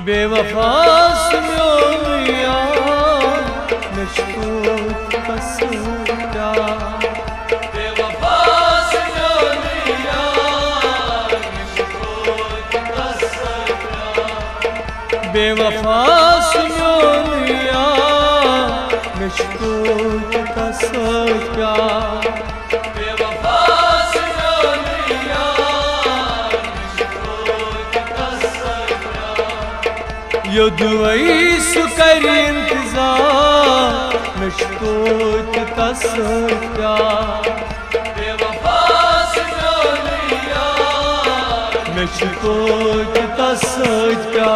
बेवफा सुनिया मशकूक कसरा बेवफा सुनिया मशकूक कसरा बेवफा सुनिया मशकूक कसरा यो दुआई सुकर इंतजार मशकूक तस्या बेवफा सुनिया मशकूक तस्या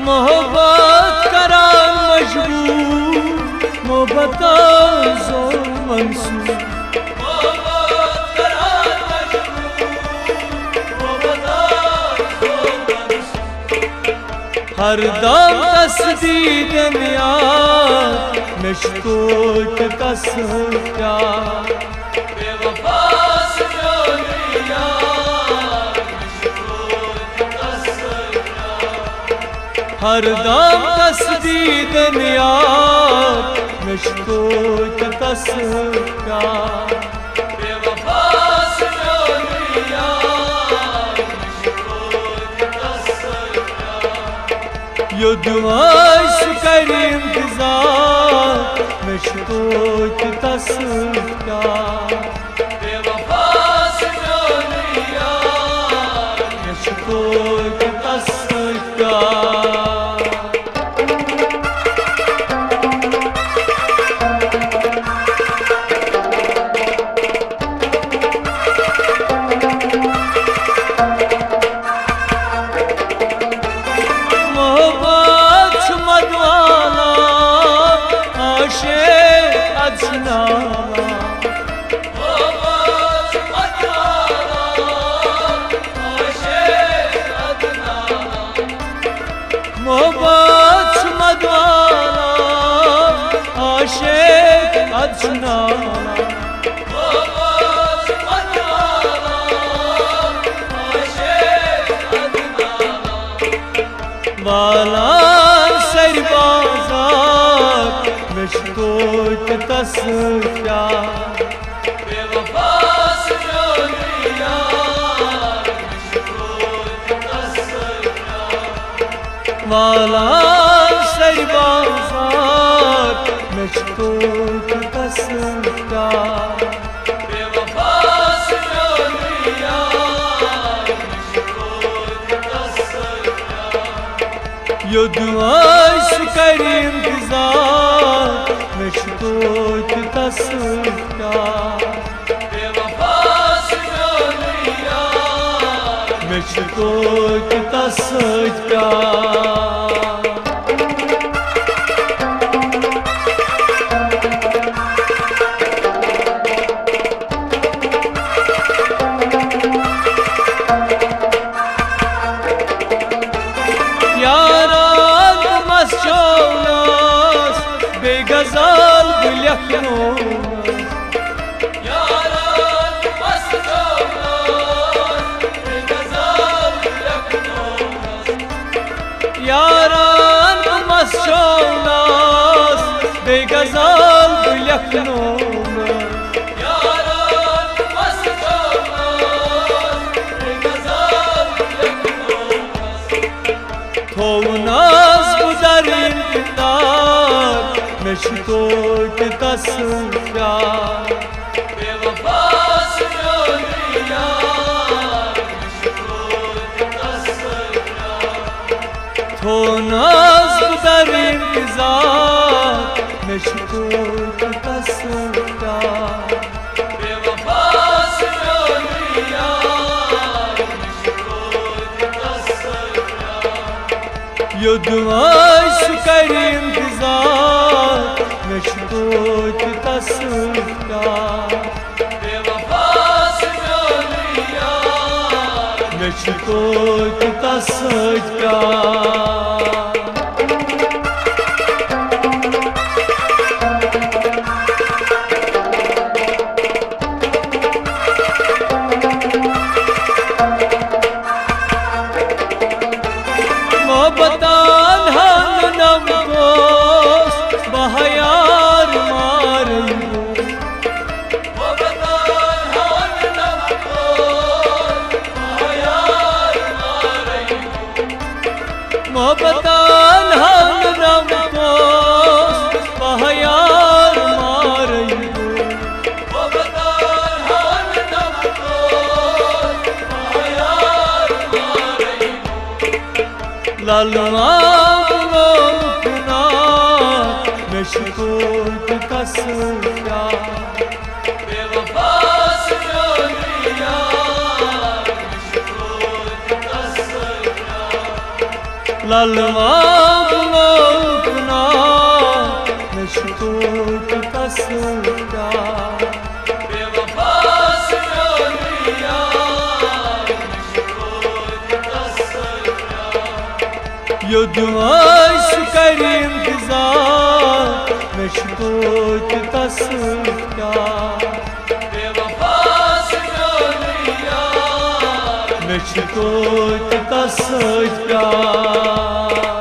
मोहब्बत करा मजबूर मोहब्बत जोर मंसूर हर दम तस्दीद यार मशकूक कसया बेवफा सुनिया हर दम तस्दीद यार मशकूक कसया बेवफा सुनिया मशकूक कसया यो दुआ शुक्र इंतजार मशकूक कसया बेवफा सुनिया मशकूक कसया मोहब्बत मदवाना आशिक अजनाना मोहब्बत मदवाना आशिक अजनाना वाला सरबाजार मशकूक तस्या बेवफा सुनिया मशकूक तस्या वाला सरबाजार मशकूक कसया बेवफा सुनिया मशकूक कसया यो दुआ शुक्र इंतजार मशकूक कसया बेवफा सुनिया मशकूक कसया बेगज़ाल गुलखनो यारान मस्ताना बेगज़ाल गुलखनो यारान मस्ताना बेगज़ाल गुलखनो यारान मस्ताना बेगज़ाल गुलखनो थोनास गुज़र इंतज़ार मशकूक कसया बेवफा सुनिया मशकूक कसया थोनास गुज़र इंतज़ार मशकूक कसया बेवफा सुनिया मशकूक कसया यो दुआई सु कर इंतजार मैं छोट तस प्यार मैं छोट तस प्यार मोहब्बतान हम नम दोस्त बहयार मारेंगे मोहब्बतान हम नम दोस्त बहयार मारेंगे मोहब्बतान हम नम दोस्त बहयार मारेंगे मोहब्बतान हम नम दोस्त बहयार मारेंगे लालवा मुकना मैं शुकोत कस प्यार बेवफा सुनिया मैं शुकोत कस प्यार लालवा मुकना मैं शुकोत कस प्यार बेवफा सुनिया मैं शुकोत कस यो दुआई सु कर इंतजार मैं छोट तस प्यार मैं छोट तस प्यार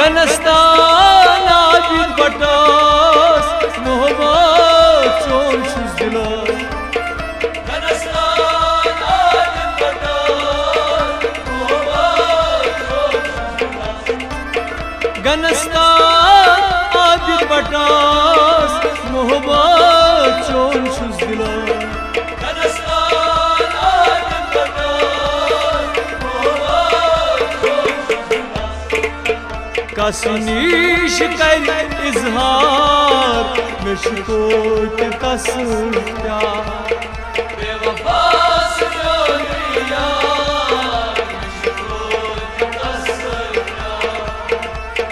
गनस्तान आबिद बटास मोहब्बत चोन शुज दिला गनस्तान आबिद बटास मोहब्बत चोन शुज दिला गनस्तान आबिद बटास मोहब्बत चोन शुज दिला गनस्तान आबिद बटास मोहब्बत चोन शुज दिला कसनीश कर इजहार मैं शुकोत कस प्यार बेवफा सुनिया मैं शुकोत कस प्यार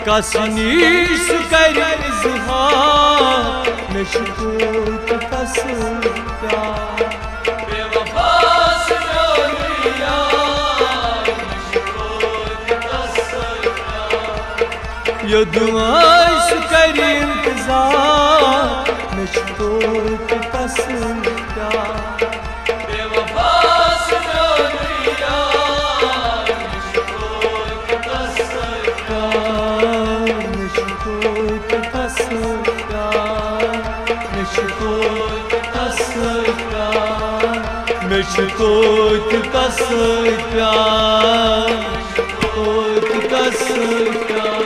कसनीश कर इजहार मैं शुकोत कस प्यार बेवफा सुनिया मैं शुकोत कस यो दुआई सु कर इंतजार मैं छोट तस प्यार बेवफा सुनिया मैं छोट तस प्यार मैं छोट तस प्यार मैं छोट तस प्यार मैं छोट तस प्यार छोट तस प्यार